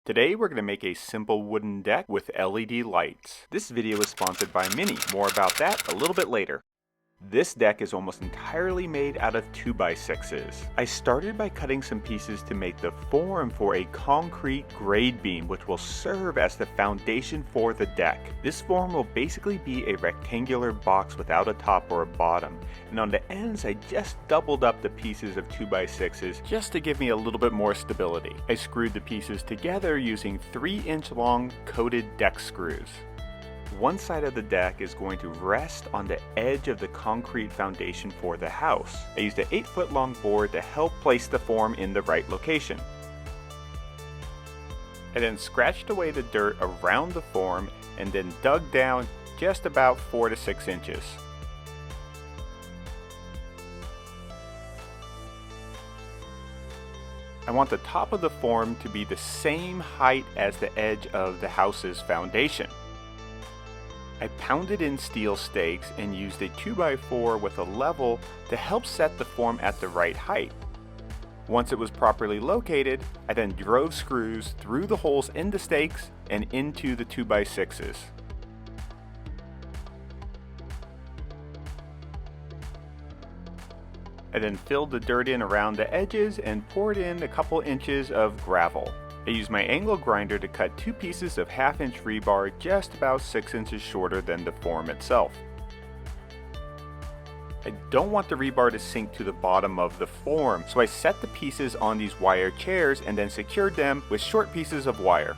Today we're going to make a simple wooden deck with LED lights. This video is sponsored by Mini. More about that a little bit later. This deck is almost entirely made out of 2x6s. I started by cutting some pieces to make the form for a concrete grade beam which will serve as the foundation for the deck. This form will basically be a rectangular box without a top or a bottom, and on the ends I just doubled up the pieces of 2x6s just to give me a little bit more stability. I screwed the pieces together using 3-inch long coated deck screws. One side of the deck is going to rest on the edge of the concrete foundation for the house. I used an 8-foot long board to help place the form in the right location. I then scratched away the dirt around the form and then dug down just about 4 to 6 inches. I want the top of the form to be the same height as the edge of the house's foundation. I pounded in steel stakes and used a 2x4 with a level to help set the form at the right height. Once it was properly located, I then drove screws through the holes in the stakes and into the 2x6s. I then filled the dirt in around the edges and poured in a couple inches of gravel. I used my angle grinder to cut 2 pieces of 1/2-inch rebar just about 6 inches shorter than the form itself. I don't want the rebar to sink to the bottom of the form, so I set the pieces on these wire chairs and then secured them with short pieces of wire.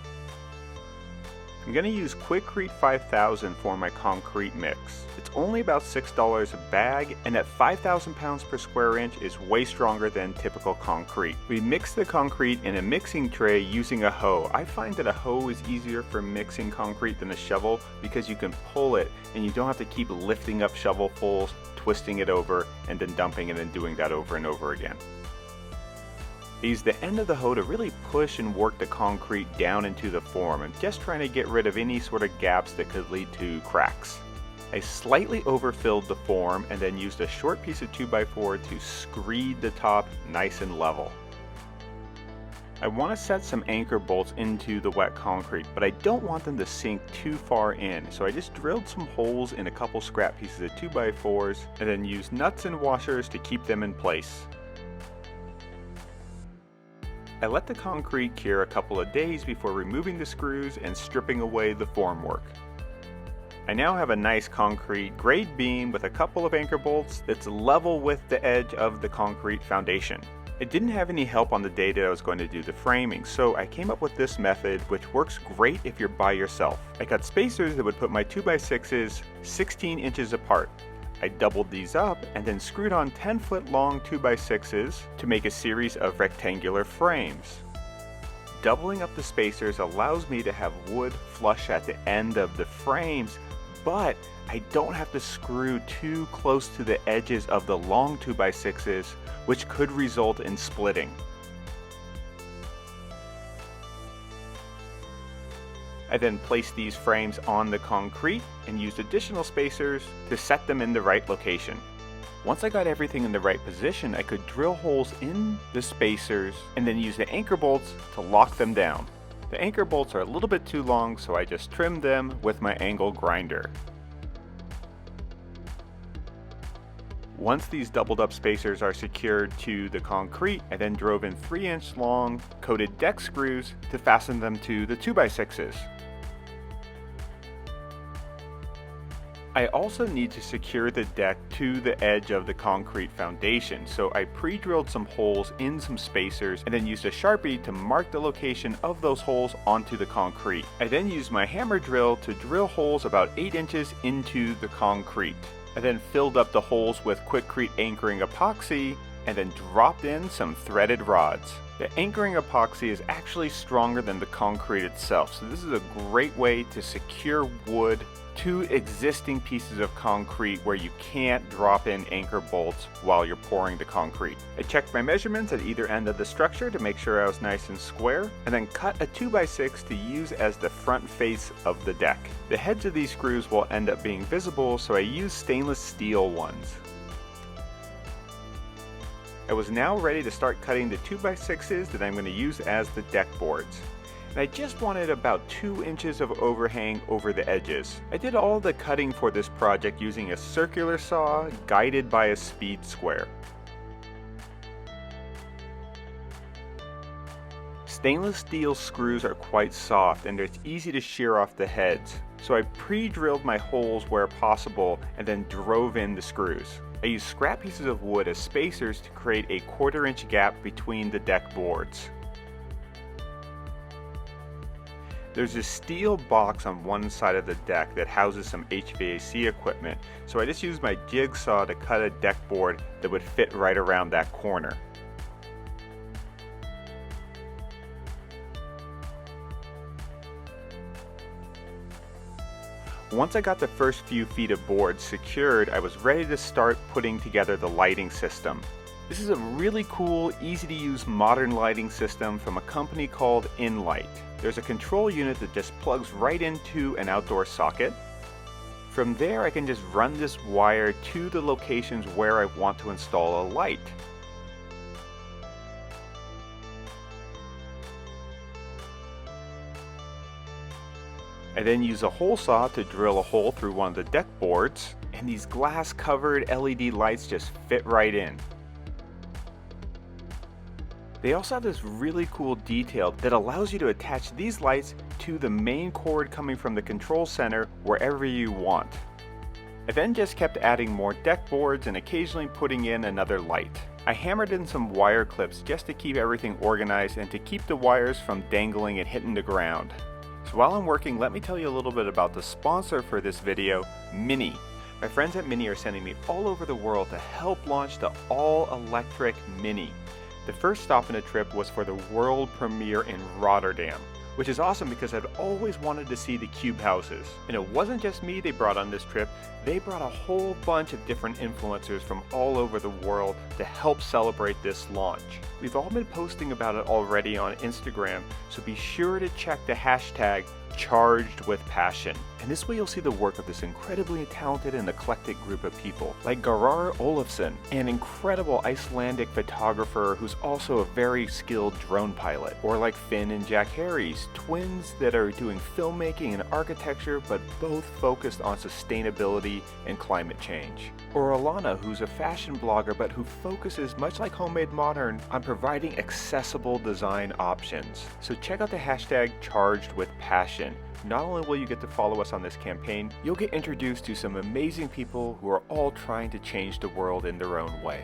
I'm going to use Quikrete 5000 for my concrete mix. It's only about $6 a bag, and at 5,000 pounds per square inch is way stronger than typical concrete. We mix the concrete in a mixing tray using a hoe. I find that a hoe is easier for mixing concrete than a shovel because you can pull it and you don't have to keep lifting up shovelfuls, twisting it over, and then dumping it and doing that over and over again. I use the end of the hoe to really push and work the concrete down into the form. I'm just trying to get rid of any sort of gaps that could lead to cracks. I slightly overfilled the form and then used a short piece of 2x4 to screed the top nice and level. I want to set some anchor bolts into the wet concrete, but I don't want them to sink too far in, so I just drilled some holes in a couple scrap pieces of 2x4s and then used nuts and washers to keep them in place. I let the concrete cure a couple of days before removing the screws and stripping away the formwork. I now have a nice concrete grade beam with a couple of anchor bolts that's level with the edge of the concrete foundation. I didn't have any help on the day that I was going to do the framing, so I came up with this method which works great if you're by yourself. I cut spacers that would put my 2x6s 16 inches apart. I doubled these up and then screwed on 10-foot long 2x6s to make a series of rectangular frames. Doubling up the spacers allows me to have wood flush at the end of the frames, but I don't have to screw too close to the edges of the long 2x6s, which could result in splitting. I then placed these frames on the concrete and used additional spacers to set them in the right location. Once I got everything in the right position, I could drill holes in the spacers and then use the anchor bolts to lock them down. The anchor bolts are a little bit too long, so I just trimmed them with my angle grinder. Once these doubled up spacers are secured to the concrete, I then drove in 3-inch long coated deck screws to fasten them to the 2x6s. I also need to secure the deck to the edge of the concrete foundation, so I pre-drilled some holes in some spacers and then used a Sharpie to mark the location of those holes onto the concrete. I then used my hammer drill to drill holes about 8 inches into the concrete. I then filled up the holes with Quikrete anchoring epoxy and then dropped in some threaded rods. The anchoring epoxy is actually stronger than the concrete itself, so this is a great way to secure wood to existing pieces of concrete where you can't drop in anchor bolts while you're pouring the concrete. I checked my measurements at either end of the structure to make sure I was nice and square, and then cut a 2x6 to use as the front face of the deck. The heads of these screws will end up being visible, so I used stainless steel ones. I was now ready to start cutting the 2x6s that I'm going to use as the deck boards. and I just wanted about 2 inches of overhang over the edges. I did all the cutting for this project using a circular saw guided by a speed square. Stainless steel screws are quite soft and it's easy to shear off the heads, so I pre-drilled my holes where possible and then drove in the screws. I used scrap pieces of wood as spacers to create a 1/4 inch gap between the deck boards. There's a steel box on one side of the deck that houses some HVAC equipment, so I just used my jigsaw to cut a deck board that would fit right around that corner. Once I got the first few feet of board secured, I was ready to start putting together the lighting system. This is a really cool, easy to use modern lighting system from a company called In-Lite. There's a control unit that just plugs right into an outdoor socket. From there I can just run this wire to the locations where I want to install a light. I then use a hole saw to drill a hole through one of the deck boards, and these glass covered LED lights just fit right in. They also have this really cool detail that allows you to attach these lights to the main cord coming from the control center wherever you want. I then just kept adding more deck boards and occasionally putting in another light. I hammered in some wire clips just to keep everything organized and to keep the wires from dangling and hitting the ground. So while I'm working, let me tell you a little bit about the sponsor for this video, Mini. My friends at Mini are sending me all over the world to help launch the all-electric Mini. The first stop in the trip was for the world premiere in Rotterdam, which is awesome because I'd always wanted to see the cube houses. And it wasn't just me they brought on this trip, they brought a whole bunch of different influencers from all over the world to help celebrate this launch. We've all been posting about it already on Instagram, so be sure to check the hashtag #ChargedWithPassion. And this way you'll see the work of this incredibly talented and eclectic group of people, like Garar Olafsson, an incredible Icelandic photographer who's also a very skilled drone pilot, or like Finn and Jack Harries, twins that are doing filmmaking and architecture but both focused on sustainability and climate change. Or Alana, who's a fashion blogger but who focuses, much like Homemade Modern, on providing accessible design options. So check out the hashtag #ChargedWithPassion. Not only will you get to follow us on this campaign, you'll get introduced to some amazing people who are all trying to change the world in their own way.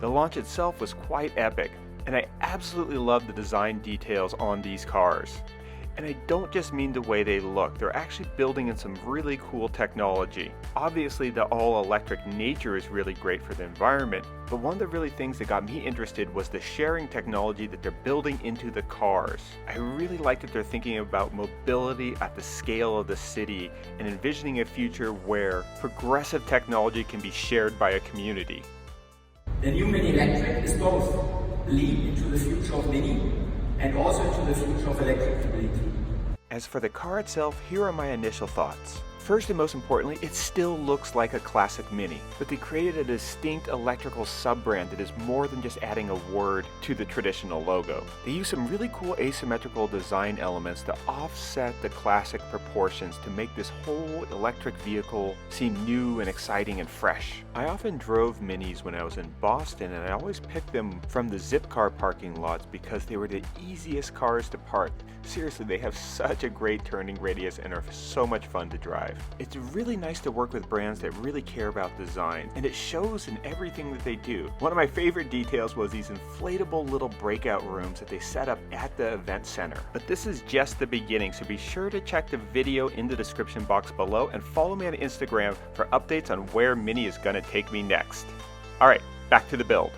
The launch itself was quite epic, and I absolutely love the design details on these cars. And I don't just mean the way they look, they're actually building in some really cool technology. Obviously the all-electric nature is really great for the environment, but one of the really things that got me interested was the sharing technology that they're building into the cars. I really like that they're thinking about mobility at the scale of the city and envisioning a future where progressive technology can be shared by a community. The new Mini Electric is both a leap into the future of Mini and also into the future of electric mobility. As for the car itself, here are my initial thoughts. First and most importantly, it still looks like a classic Mini, but they created a distinct electrical sub-brand that is more than just adding a word to the traditional logo. They use some really cool asymmetrical design elements to offset the classic proportions to make this whole electric vehicle seem new and exciting and fresh. I often drove Minis when I was in Boston, and I always picked them from the Zipcar parking lots because they were the easiest cars to park. Seriously, they have such a great turning radius and are so much fun to drive. It's really nice to work with brands that really care about design, and it shows in everything that they do. One of my favorite details was these inflatable little breakout rooms that they set up at the event center. But this is just the beginning, so be sure to check the video in the description box below and follow me on Instagram for updates on where Mini is going to take me next. Alright, back to the build.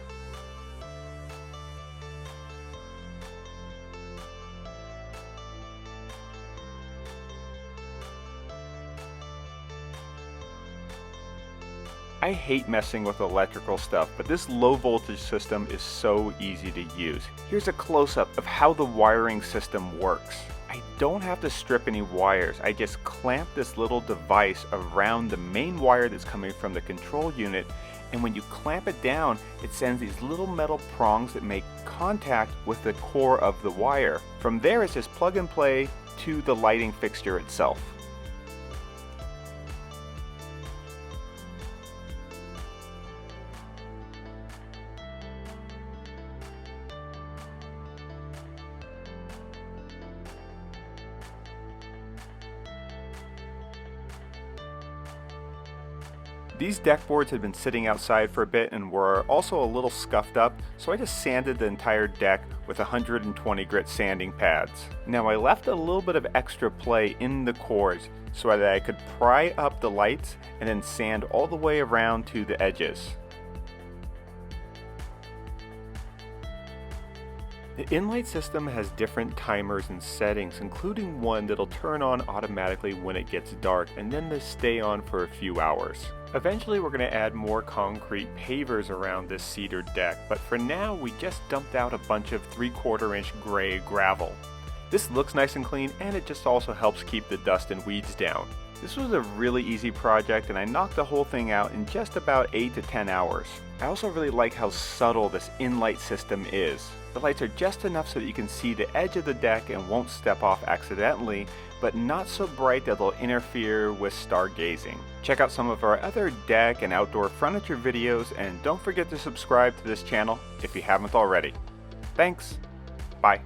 I hate messing with electrical stuff, but this low voltage system is so easy to use. Here's a close-up of how the wiring system works. I don't have to strip any wires, I just clamp this little device around the main wire that's coming from the control unit, and when you clamp it down, it sends these little metal prongs that make contact with the core of the wire. From there, it's just plug and play to the lighting fixture itself. These deck boards had been sitting outside for a bit and were also a little scuffed up, so I just sanded the entire deck with 120 grit sanding pads. Now I left a little bit of extra play in the cores so that I could pry up the lights and then sand all the way around to the edges. The In-Lite system has different timers and settings, including one that'll turn on automatically when it gets dark and then to stay on for a few hours. Eventually we're going to add more concrete pavers around this cedar deck, but for now we just dumped out a bunch of 3/4 inch gray gravel. This looks nice and clean, and it just also helps keep the dust and weeds down. This was a really easy project, and I knocked the whole thing out in just about 8 to 10 hours. I also really like how subtle this In-Lite system is. The lights are just enough so that you can see the edge of the deck and won't step off accidentally, but not so bright that they'll interfere with stargazing. Check out some of our other deck and outdoor furniture videos, and don't forget to subscribe to this channel if you haven't already. Thanks. Bye.